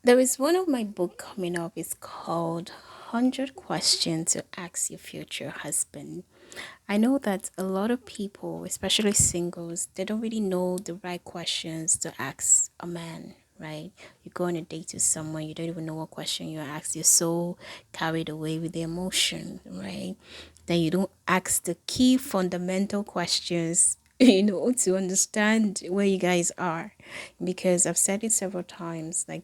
There is one of my book coming up. It's called 100 Questions to Ask Your Future Husband. I know that a lot of people, especially singles, they don't really know the right questions to ask a man, right? You go on a date with someone, you don't even know what question you ask. You're so carried away with the emotion, right? Then you don't ask the key fundamental questions, to understand where you guys are. Because I've said it several times, like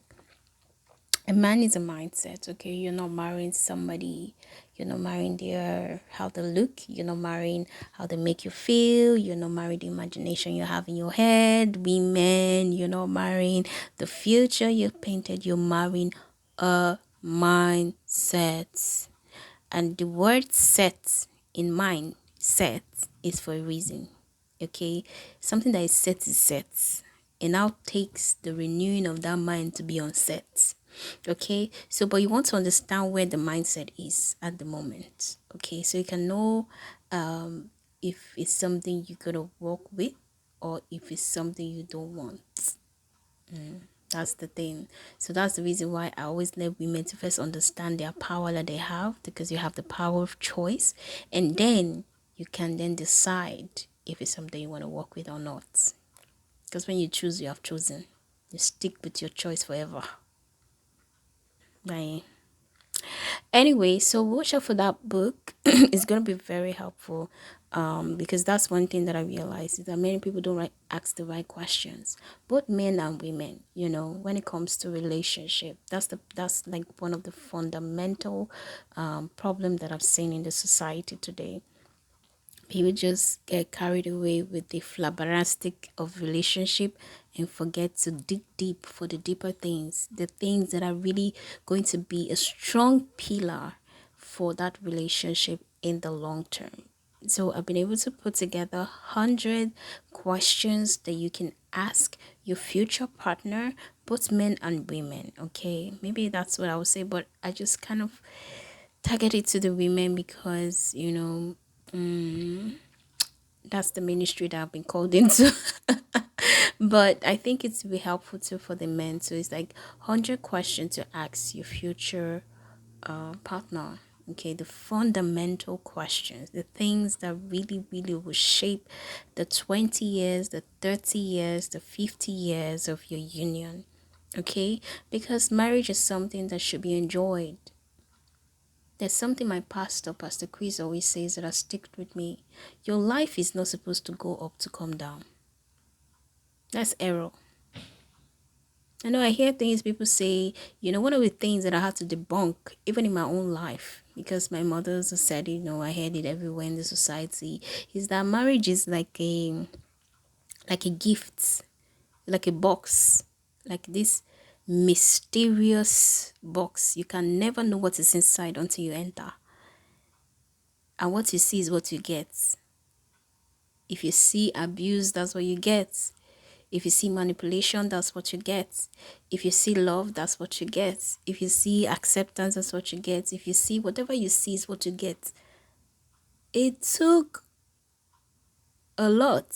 a man is a mindset. Okay, you're not marrying somebody, you're not marrying their how they look, you're not marrying how they make you feel, you're not marrying the imagination you have in your head. Women, you're not marrying the future you've painted, you're marrying a mindset. And the word set in mind, set, is for a reason. Okay, something that is set is set. It now takes the renewing of that mind to be on set. Okay, so but you want to understand where the mindset is at the moment. Okay, so you can know if it's something you're gonna work with or if it's something you don't want. That's the thing. So that's the reason why I always let women to first understand their power that they have, because you have the power of choice, and then you can then decide if it's something you want to work with or not. Because when you choose, you have chosen. You stick with your choice forever. Right. Anyway, so watch out for that book. It's gonna be very helpful, because that's one thing that I realized is that many people don't ask the right questions, both men and women. When it comes to relationship, that's like one of the fundamental problem that I've seen in the society today. People just get carried away with the flabbergastic of relationship and forget to dig deep for the deeper things, the things that are really going to be a strong pillar for that relationship in the long term. So I've been able to put together 100 questions that you can ask your future partner, both men and women. Okay, maybe that's what I would say, but I just kind of target it to the women because that's the ministry that I've been called into. But I think it's be helpful too for the men. So it's like 100 questions to ask your future partner. Okay, the fundamental questions, the things that really, really will shape the 20 years, the 30 years, the 50 years of your union. Okay, because marriage is something that should be enjoyed. There's something my pastor, Pastor Chris, always says that has stick with me. Your life is not supposed to go up to come down. That's error. I know I hear things people say, one of the things that I had to debunk, even in my own life, because my mother's said, I heard it everywhere in the society, is that marriage is like a gift, like a box, like this mysterious box. You can never know what is inside until you enter. And what you see is what you get. If you see abuse, that's what you get. If you see manipulation, that's what you get. If you see love, that's what you get. If you see acceptance, that's what you get. If you see whatever you see is what you get. It took a lot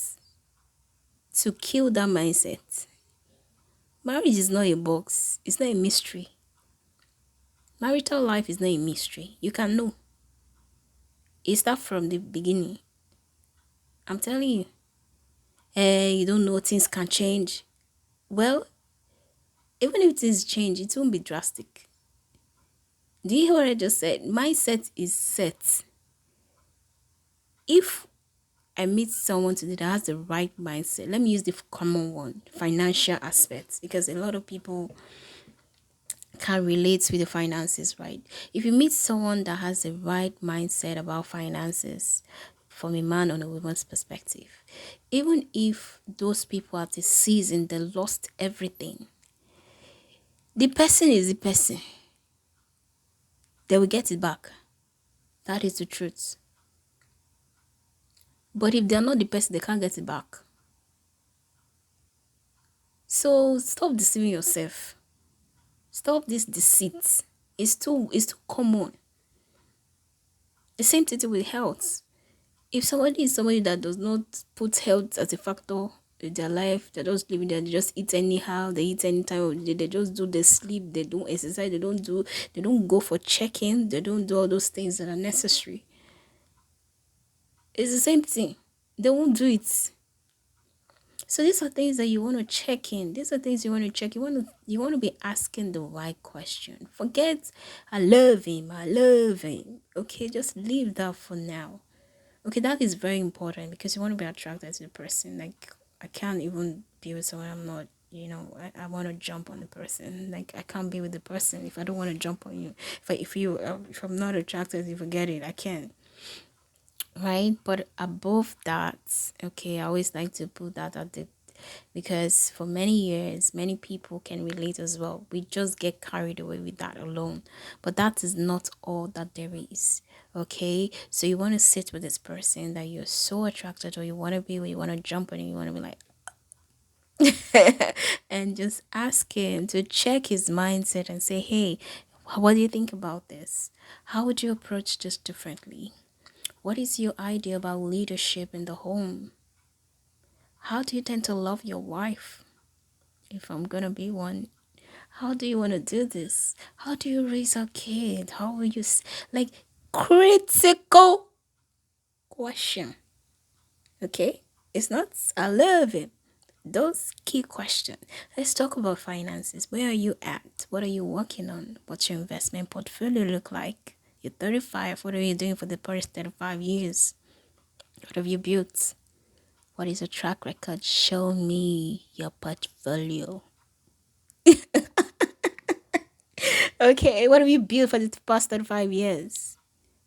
to kill that mindset. Marriage is not a box. It's not a mystery. Marital life is not a mystery. You can know. It starts from the beginning. I'm telling you. You don't know things can change. Well, even if things change, it won't be drastic. Do you hear what I just said? Mindset is set. If I meet someone today that has the right mindset, let me use the common one, financial aspects, because a lot of people can relate with the finances, right? If you meet someone that has the right mindset about finances, from a man or a woman's perspective, even if those people at the season they lost everything, the person is the person. They will get it back. That is the truth. But if they're not the person, they can't get it back. So stop deceiving yourself. Stop this deceit. It's too common. The same thing with health. If somebody is somebody that does not put health as a factor their life. They're just living there. They just eat anyhow. They eat any time of the day. They just do the sleep. They don't exercise. They don't go for check-in. They don't do all those things that are necessary. It's the same thing. They won't do it. So these are things that you want to check in. These are things you want to check. You want to be asking the right question. Forget I love him. I love him. Okay, just leave that for now. Okay, that is very important because you want to be attracted to the person. Like I can't even be with someone I'm not. I want to jump on the person. Like I can't be with the person if I don't want to jump on you. If I'm not attracted, you forget it. I can't. Right, but above that, okay, I always like to put that at the because for many years many people can relate as well. We just get carried away with that alone, but that is not all that there is. Okay, so you want to sit with this person that you're so attracted to, or you want to be with, you want to jump on it, you want to be like and just ask him to check his mindset and say, hey, what do you think about this? How would you approach this differently? What is your idea about leadership in the home? How do you tend to love your wife? If I'm gonna be one, how do you want to do this? How do you raise a kid? How will you, like, critical question? Okay, it's not, I love it. Those key questions. Let's talk about finances. Where are you at? What are you working on? What's your investment portfolio look like? You're 35. What are you doing for the past 35 years? What have you built? What is your track record? Show me your portfolio. Okay, what have you built for the past 35 years?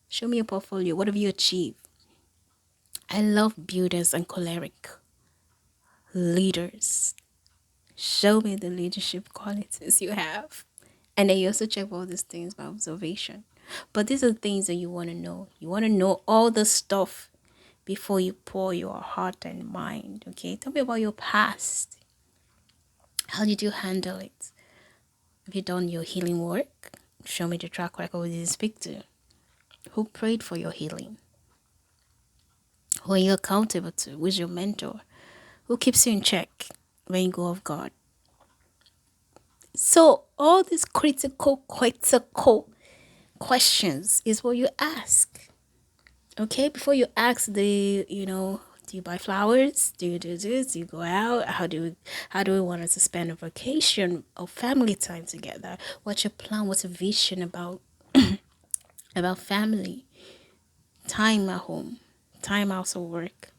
Show me your portfolio. What have you achieved? I love builders and choleric leaders. Show me the leadership qualities you have. And then you also check all these things by observation. But these are things that you want to know. You want to know all the stuff before you pour your heart and mind. Okay, tell me about your past. How did you handle it? Have you done your healing work? Show me the track record. Who did you speak to? Who prayed for your healing? Who are you accountable to? Who's your mentor? Who keeps you in check when you go off guard? So all these critical questions is what you ask. Okay, before you ask do you buy flowers? Do you do this? Do you go out? How do we want us to spend a vacation or family time together? What's your plan? What's your vision about family? Time at home, time outside work.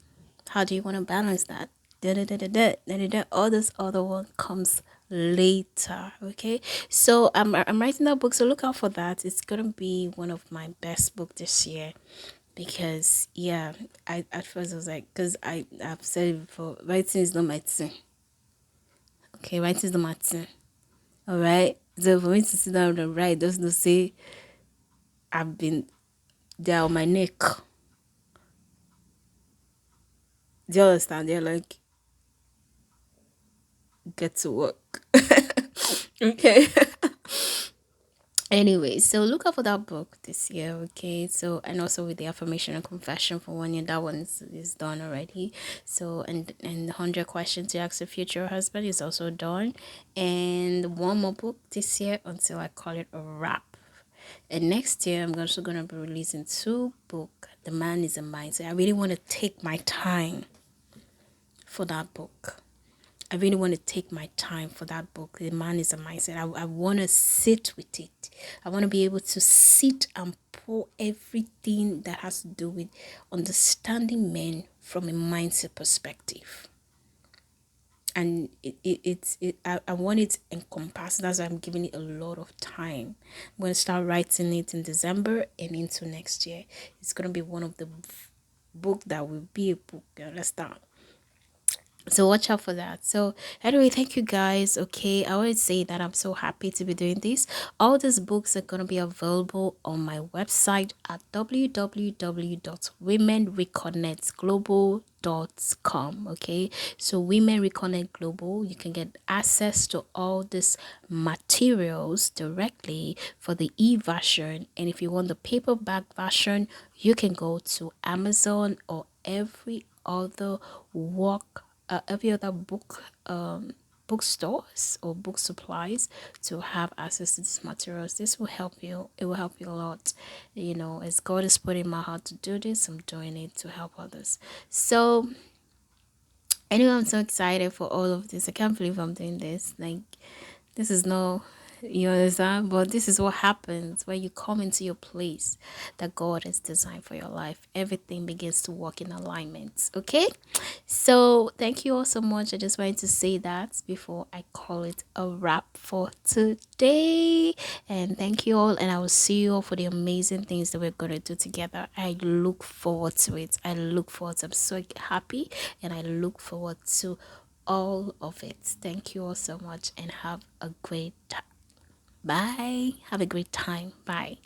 How do you want to balance that? Da, da, da, da, da, da, da, da. All this other one comes later. Okay, so I'm writing that book, so look out for that. It's gonna be one of my best book this year because yeah, I at first I was like, because I've said it before, writing is not my thing. Okay, writing is not my thing. All right, so for me to sit down and write doesn't say I've been there on my neck. Do you understand? They're like, get to work. Okay. Anyway, so look out for that book this year, okay? So, and also with the affirmation and confession for 1 year, that one is done already. So, and the 100 questions to ask your future husband is also done. And one more book this year until I call it a wrap. And next year, I'm also going to be releasing 2 books. The Man is a Mindset. I really want to take my time for that book. I really want to take my time for that book. The Man is a Mindset. I want to sit with it. I want to be able to sit and pour everything that has to do with understanding men from a mindset perspective. And I want it encompassed. That's why I'm giving it a lot of time. I'm going to start writing it in December and into next year. It's going to be one of the book that will be a book. You understand? So watch out for that. So anyway, thank you guys. Okay, I always say that I'm so happy to be doing this. All these books are going to be available on my website at www.womenreconnectglobal.com. Okay, so Women Reconnect Global, you can get access to all these materials directly for the e-version, and if you want the paperback version, you can go to Amazon or every other work every other bookstores or book supplies to have access to these materials. This will help you. It will help you a lot. As God is putting my heart to do this, I'm doing it to help others. So anyway, I'm so excited for all of this. I can't believe I'm doing this. Like, this is no, you understand? But this is what happens when you come into your place that God has designed for your life. Everything begins to work in alignment. Okay? So thank you all so much. I just wanted to say that before I call it a wrap for today. And thank you all. And I will see you all for the amazing things that we're going to do together. I look forward to it. I'm so happy, and I look forward to all of it. Thank you all so much, and have a great time. Bye. Have a great time. Bye.